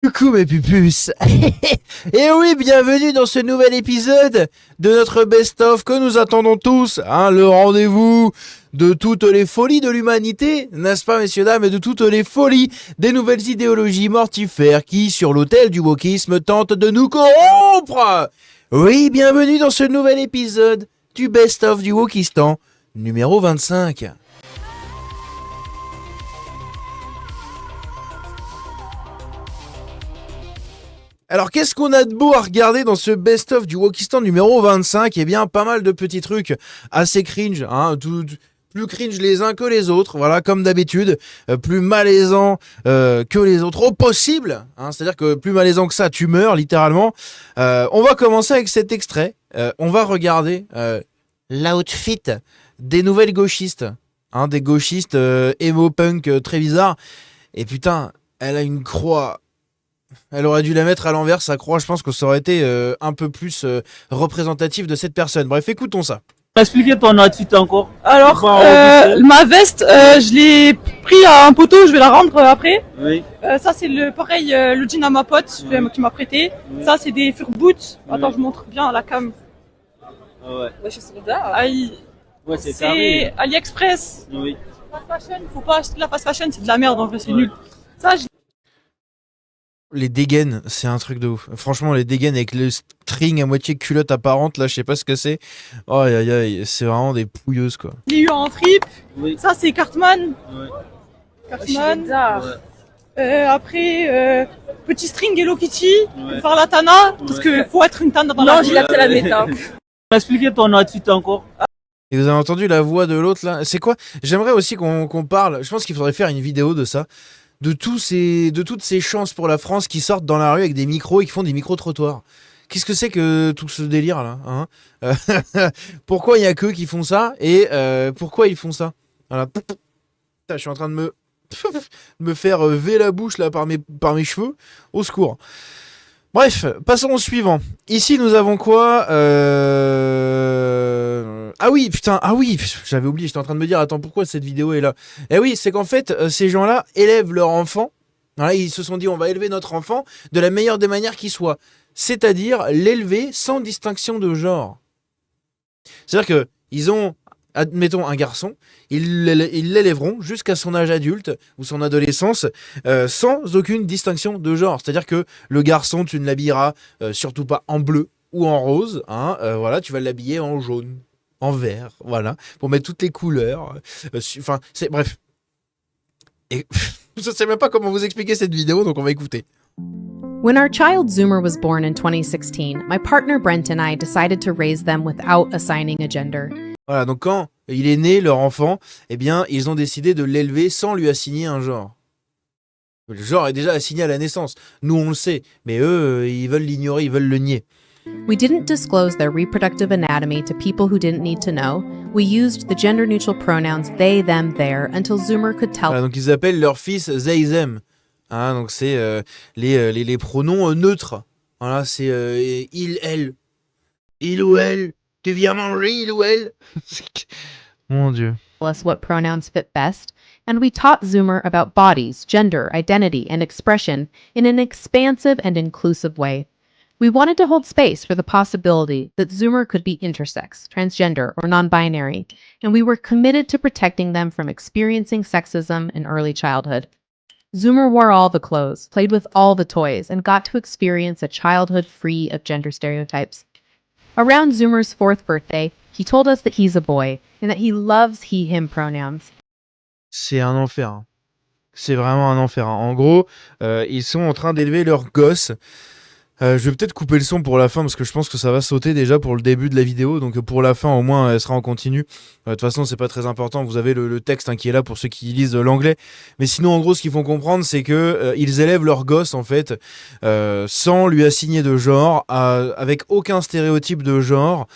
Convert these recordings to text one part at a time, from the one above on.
Coucou mes pupus. Et oui, bienvenue dans ce nouvel épisode de notre best-of que nous attendons tous, hein, le rendez-vous de toutes les folies de l'humanité, n'est-ce pas messieurs dames, et de toutes les folies des nouvelles idéologies mortifères qui, sur l'autel du wokisme, tentent de nous corrompre. Oui, bienvenue dans ce nouvel épisode du best-of du Wokistan, numéro 25. Alors, qu'est-ce qu'on a de beau à regarder dans ce best-of du Wokistan numéro 25? Eh bien, pas mal de petits trucs assez cringe, hein, plus cringe les uns que les autres, voilà, comme d'habitude, plus malaisant que les autres, au possible, hein, c'est-à-dire que plus malaisant que ça, tu meurs, littéralement. On va commencer avec cet extrait, on va regarder l'outfit des nouvelles gauchistes, hein, des gauchistes emo-punk très bizarres, et putain, elle a une croix. Elle aurait dû la mettre à l'envers, sa croix. Je pense que ça aurait été un peu plus représentatif de cette personne. Bref, écoutons ça. Expliquez ton outfit encore. Alors, ma veste, je l'ai pris à un poteau, je vais la rendre après. Oui. Ça, c'est le jean à ma pote qui m'a prêté. Oui. Ça, c'est des fur boots. Oui. Attends, je montre bien à la cam. Ah ouais. Ouais, c'est carré. AliExpress. Oui. Fast fashion, faut pas acheter de la fast fashion, c'est de la merde en vrai, c'est nul. Ça, Les dégaines, c'est un truc de ouf. Franchement, les dégaines avec le string à moitié culotte apparente, là, je sais pas ce que c'est. Oh, aïe, aïe, c'est vraiment des pouilleuses, quoi. je l'ai eu en trip. Oui. Ça, c'est Cartman. Oui. Cartman. Ouais. Après, petit string Hello Kitty Ouais. pour faire la Tana, parce Ouais. que faut être une Tana dans la vie. j'ai appelé la méta. Expliquez ton outfit encore. Et vous avez entendu la voix de l'autre, là? C'est quoi? J'aimerais aussi qu'on parle, je pense qu'il faudrait faire une vidéo de ça, de toutes ces chances pour la France qui sortent dans la rue avec des micros et qui font des micro-trottoirs. Qu'est-ce que c'est que tout ce délire là, hein? Pourquoi il y a qu'eux qui font ça et pourquoi ils font ça? Voilà. Putain, je suis en train de me faire V la bouche là par mes cheveux. Au secours. Bref, passons au suivant. Ici, nous avons quoi? Ah oui, putain, ah oui, j'avais oublié, j'étais en train de me dire, attends, pourquoi cette vidéo est là? Eh oui, c'est qu'en fait, ces gens-là élèvent leur enfant. Voilà, ils se sont dit, on va élever notre enfant de la meilleure des manières qui soit. C'est-à-dire l'élever sans distinction de genre. C'est-à-dire que ils ont, admettons, un garçon, ils l'élèveront jusqu'à son âge adulte ou son adolescence sans aucune distinction de genre. C'est-à-dire que le garçon, tu ne l'habilleras surtout pas en bleu ou en rose, hein, voilà, tu vas l'habiller en jaune, en vert, voilà, pour mettre toutes les couleurs. Enfin, c'est bref. Et je ne sais même pas comment vous expliquer cette vidéo, donc on va écouter. When our child Zoomer was born in 2016, my partner Brent and I decided to raise them without assigning a gender. Voilà, donc quand il est né, leur enfant, eh bien, ils ont décidé de l'élever sans lui assigner un genre. Le genre est déjà assigné à la naissance. Nous, on le sait, mais eux, ils veulent l'ignorer, ils veulent le nier. We didn't disclose their reproductive anatomy to people who didn't need to know. We used the gender-neutral pronouns they, them, their until Zoomer could tell. Voilà, donc ils appellent leur fils they, them. Hein, donc c'est les pronoms neutres. Voilà, c'est il, elle. Il ou elle. Tu viens manger, il ou elle. Mon Dieu. Us what pronouns fit best, and we taught Zoomer about bodies, gender, identity, and expression in an expansive and inclusive way. We wanted to hold space for the possibility that Zoomer could be intersex, transgender, or non-binary, and we were committed to protecting them from experiencing sexism in early childhood. Zoomer wore all the clothes, played with all the toys, and got to experience a childhood free of gender stereotypes. Around Zoomer's 4th birthday, he told us that he's a boy, and that he loves he-him pronouns. C'est un enfer. Hein. C'est vraiment un enfer. Hein. En gros, ils sont en train d'élever leur gosse. Je vais peut-être couper le son pour la fin parce que je pense que ça va sauter déjà pour le début de la vidéo. Donc pour la fin, au moins, elle sera en continu. De toute façon, c'est pas très important. Vous avez le texte hein, qui est là pour ceux qui lisent l'anglais. Mais sinon, en gros, ce qu'ils font comprendre, c'est que ils élèvent leur gosse en fait sans lui assigner de genre, avec aucun stéréotype de genre.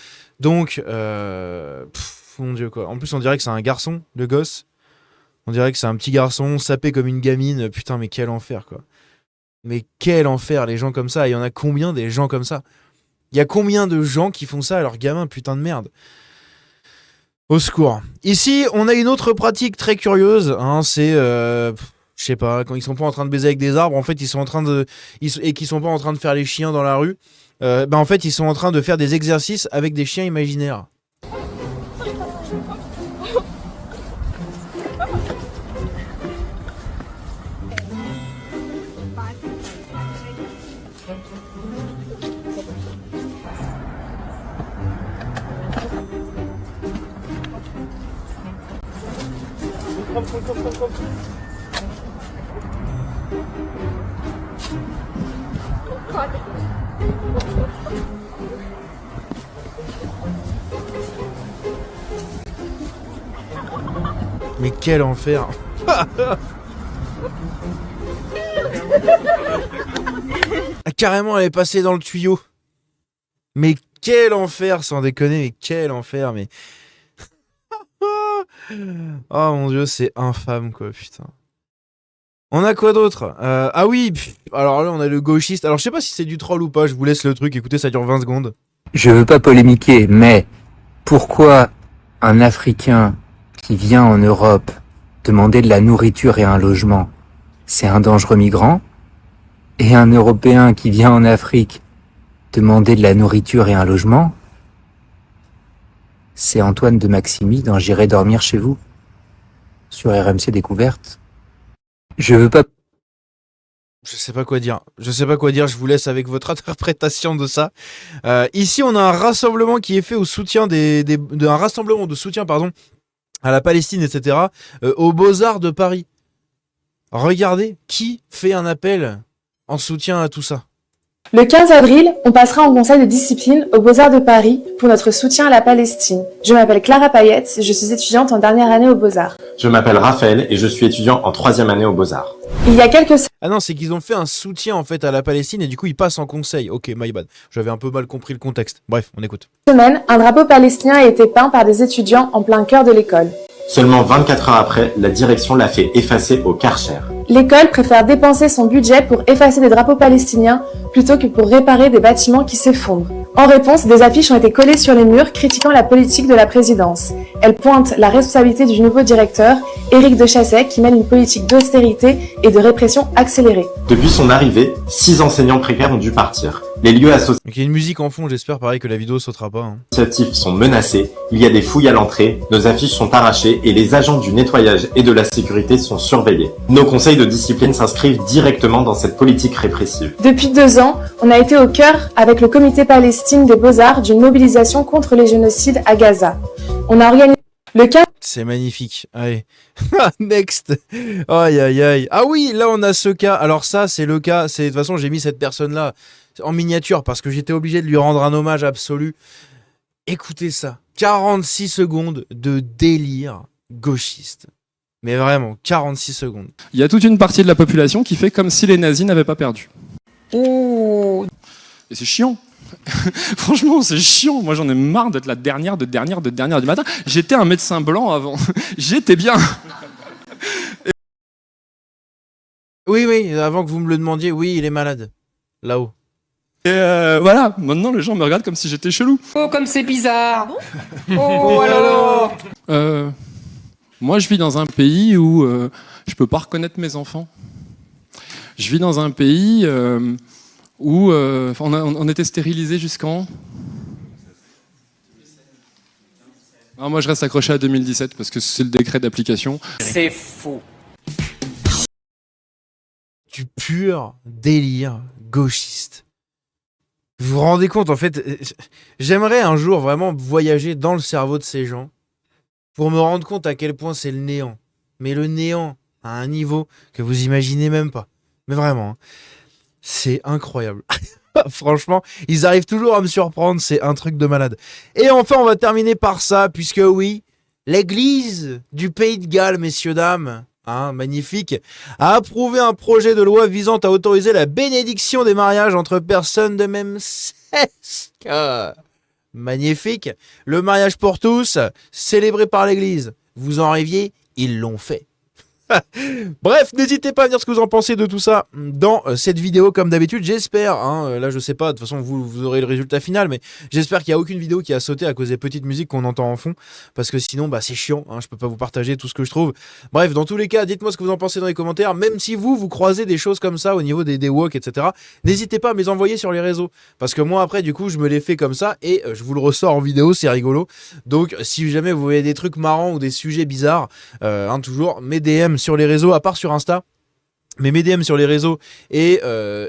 Donc, mon Dieu quoi. En plus, on dirait que c'est un garçon, le gosse. On dirait que c'est un petit garçon sapé comme une gamine. Putain, mais quel enfer quoi. Mais quel enfer, les gens comme ça. Il y en a combien des gens comme ça? Il y a combien de gens qui font ça à leurs gamins, putain de merde? Au secours. Ici, on a une autre pratique très curieuse. Hein, c'est je sais pas, quand ils sont pas en train de baiser avec des arbres, en fait, ils sont en train de, et qu'ils sont pas en train de faire les chiens dans la rue, en fait, ils sont en train de faire des exercices avec des chiens imaginaires. Mais quel enfer. Carrément, elle est passée dans le tuyau. Mais quel enfer, sans déconner, mais quel enfer, mais... Oh mon dieu, c'est infâme, quoi, putain. On a quoi d'autre? Ah oui, alors là, on a le gauchiste. Alors, je sais pas si c'est du troll ou pas, je vous laisse le truc, écoutez, ça dure 20 secondes. Je veux pas polémiquer, mais pourquoi un Africain qui vient en Europe demander de la nourriture et un logement, c'est un dangereux migrant? Et un Européen qui vient en Afrique demander de la nourriture et un logement, c'est Antoine de Maximi dans J'irai dormir chez vous, sur RMC Découverte. Je veux pas... Je sais pas quoi dire. Je sais pas quoi dire. Je vous laisse avec votre interprétation de ça. Ici, on a un rassemblement qui est fait au soutien un rassemblement de soutien, pardon, à la Palestine, etc. Aux Beaux-Arts de Paris. Regardez qui fait un appel en soutien à tout ça. Le 15 avril, on passera en conseil de discipline aux Beaux-Arts de Paris pour notre soutien à la Palestine. Je m'appelle Clara Payette, je suis étudiante en dernière année aux Beaux-Arts. Je m'appelle Raphaël et je suis étudiant en 3e année aux Beaux-Arts. Il y a quelques Ah non, c'est qu'ils ont fait un soutien en fait à la Palestine et du coup ils passent en conseil. Ok, my bad. J'avais un peu mal compris le contexte. Bref, on écoute. semaines, un drapeau palestinien a été peint par des étudiants en plein cœur de l'école. Seulement 24 heures après, la direction l'a fait effacer au Karcher. L'école préfère dépenser son budget pour effacer des drapeaux palestiniens plutôt que pour réparer des bâtiments qui s'effondrent. En réponse, des affiches ont été collées sur les murs critiquant la politique de la présidence. Elles pointent la responsabilité du nouveau directeur, Éric de Chasset, qui mène une politique d'austérité et de répression accélérée. Depuis son arrivée, 6 enseignants précaires ont dû partir. Les lieux Donc il y a une musique en fond, j'espère pareil que la vidéo sautera pas. Hein. associatifs sont menacés, il y a des fouilles à l'entrée, nos affiches sont arrachées et les agents du nettoyage et de la sécurité sont surveillés. Nos conseils de discipline s'inscrivent directement dans cette politique répressive. Depuis 2 ans, on a été au cœur, avec le comité Palestine des Beaux-Arts, d'une mobilisation contre les génocides à Gaza. On a organisé le 15... C'est magnifique. Allez. Next. Aïe aïe aïe. Ah oui, là on a ce cas. Alors ça, c'est le cas. De toute façon, j'ai mis cette personne-là en miniature parce que j'étais obligé de lui rendre un hommage absolu. Écoutez ça. 46 secondes de délire gauchiste. Mais vraiment, 46 secondes. Il y a toute une partie de la population qui fait comme si les nazis n'avaient pas perdu. Oh. Et c'est chiant. Franchement, c'est chiant. Moi, j'en ai marre d'être la dernière du matin. J'étais un médecin blanc avant. J'étais bien. Oui, oui, avant que vous me le demandiez, oui, il est malade. Là-haut. Et voilà, maintenant les gens me regardent comme si j'étais chelou. Oh, comme c'est bizarre. Oh, alors. Moi, je vis dans un pays où je peux pas reconnaître mes enfants. Je vis dans un pays où on était stérilisés jusqu'en... Ah, moi, je reste accroché à 2017 parce que c'est le décret d'application. C'est faux. Du pur délire gauchiste. Vous vous rendez compte, en fait, j'aimerais un jour vraiment voyager dans le cerveau de ces gens pour me rendre compte à quel point c'est le néant. Mais le néant à un niveau que vous imaginez même pas. Mais vraiment, hein, c'est incroyable. Franchement, ils arrivent toujours à me surprendre, c'est un truc de malade. Et enfin, on va terminer par ça, puisque oui, l'église du Pays de Galles, messieurs, dames, hein, magnifique, a approuvé un projet de loi visant à autoriser la bénédiction des mariages entre personnes de même sexe. Magnifique. Le mariage pour tous, célébré par l'église. Vous en rêviez, ils l'ont fait. Bref, n'hésitez pas à dire ce que vous en pensez de tout ça dans cette vidéo comme d'habitude. J'espère, là je sais pas, de toute façon vous aurez le résultat final, mais j'espère qu'il n'y a aucune vidéo qui a sauté à cause des petites musiques qu'on entend en fond, parce que sinon c'est chiant, je peux pas vous partager tout ce que je trouve. Bref, dans tous les cas, dites-moi ce que vous en pensez dans les commentaires, même si vous croisez des choses comme ça au niveau des walks, etc. N'hésitez pas à me les envoyer sur les réseaux, parce que moi après du coup je me les fais comme ça et je vous le ressors en vidéo, c'est rigolo. Donc si jamais vous voyez des trucs marrants ou des sujets bizarres, toujours mes DM sur les réseaux, à part sur Insta, mais mes DM sur les réseaux et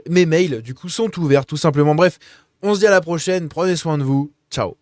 mes mails du coup sont ouverts tout simplement. Bref, on se dit à la prochaine, prenez soin de vous, ciao.